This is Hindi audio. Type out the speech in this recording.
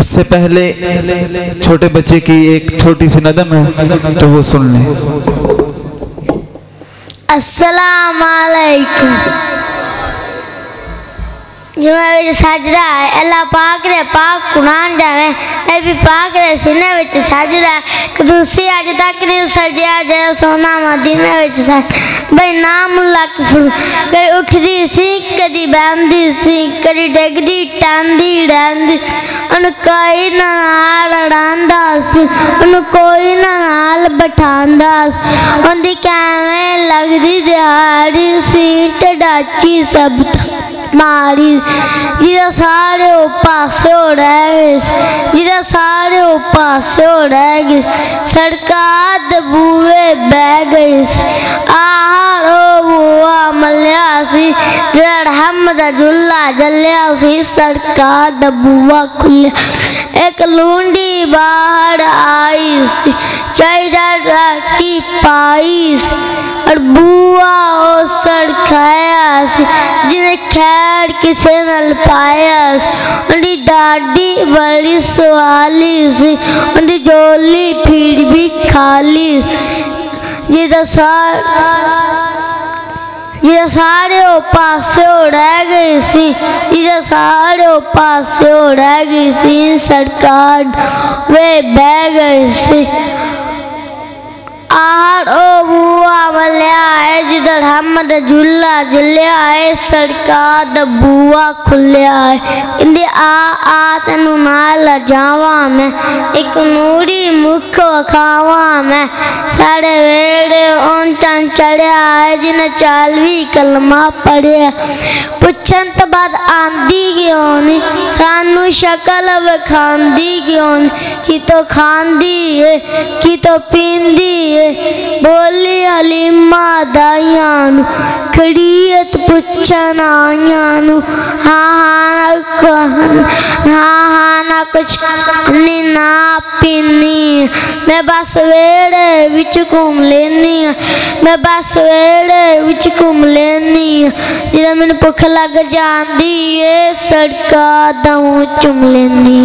उससे पहले छोटे बच्चे की एक छोटी सी नदम है, तो वो सुन लें। अस्सलाम वालेकुम। जिम्मे सजदा है अल्लाह पाक ने पाक कुरान जावे नबी पाक ने सीने विच सजदा कदूसी अज तक नहीं सजया जे सोना मदीने विच सज भाई नाम लक फुल कदी उठदी सी कदी बहंदी सी कदी डिगदी टांदी रहंदी उन कोई नाल रड़ांदा सी उन कोई नाल बिठांदा सी उंदी कैवें लगदी दिहाड़ी सी ते डाची सब मारी जिदा सारे पासे रह गए जिदा सारे पासे रह गए सरकार दबूए बह गई आहारो बुआ मलिया सी जिदा रहमत दा झुल्ला जलिया सी सरकार दबूआ खुलिया एक लूंडी बाहर आई सी चाहिदा की पाई सी और बुआ ओ सर खाया सी जिन्हें खैर किसे नल पाया उनकी दादी बड़ी सवाली सी उनकी जोली फिर भी खाली जिदा सारे पासे रह गई सी जिदा सारे पासे रह गई सी सरकार वे बह गई सी आहार ओ बुआ मलिया है जिधर रहमत झूला जलिया है सरकार दा बुआ खुलिया है इंदे आ तेनू नाल जावा मैं एक नूरी मुख वखावा मैं साढ़े वेड़े उन चन चढ़िया है जिन्हें 40 कलमा पढ़िया पुछन तो बाद आंदी क्यों नहीं सानू शक्ल विखांदी क्यों नहीं कि तो खांदी है कि तो पींदी है बोली हलीमा दाइयां खड़ीयत पुछन आइयां हाँ ना कुछ नहीं ना पीनी मैं बस वेड़े विच घूम लेनी मैं बस वेड़े विच घूम लेनी जिदा मैनू भुख लग जाती है सड़का दा चुम लेनी।